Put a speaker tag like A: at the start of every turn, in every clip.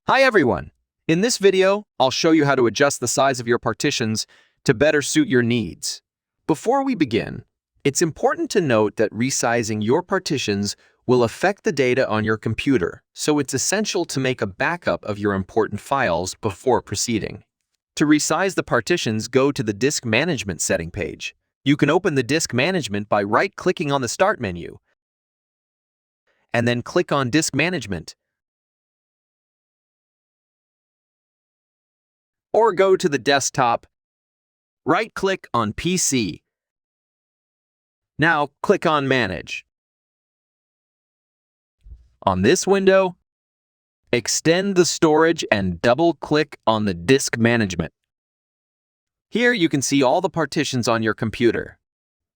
A: Hi everyone! In this video, I'll show you how to adjust the size of your partitions to better suit your needs. Before we begin, it's important to note that resizing your partitions will affect the data on your computer, so it's essential to make a backup of your important files before proceeding. To resize the partitions, go to the Disk Management setting page. You can open the Disk Management by right-clicking on the Start menu, and then click on Disk Management. Or go to the desktop, right-click on PC. Now click on Manage. On this window, extend the storage and double-click on the Disk Management. Here you can see all the partitions on your computer.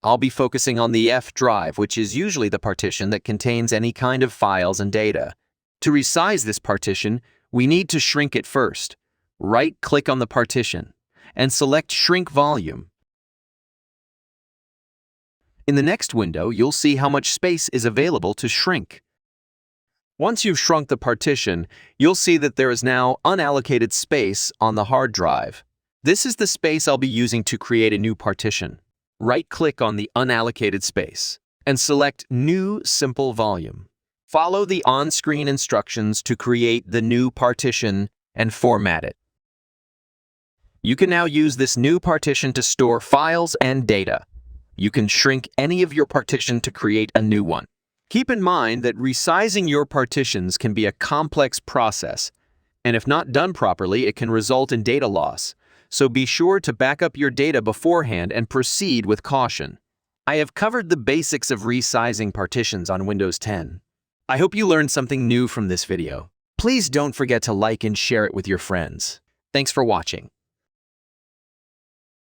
A: I'll be focusing on the F drive, which is usually the partition that contains any kind of files and data. To resize this partition, we need to shrink it first. Right-click on the partition and select Shrink Volume. In the next window, you'll see how much space is available to shrink. Once you've shrunk the partition, you'll see that there is now unallocated space on the hard drive. This is the space I'll be using to create a new partition. Right-click on the unallocated space and select New Simple Volume. Follow the on-screen instructions to create the new partition and format it. You can now use this new partition to store files and data. You can shrink any of your partition to create a new one. Keep in mind that resizing your partitions can be a complex process, and if not done properly, it can result in data loss. So be sure to back up your data beforehand and proceed with caution. I have covered the basics of resizing partitions on Windows 10. I hope you learned something new from this video. Please don't forget to like and share it with your friends. Thanks for watching.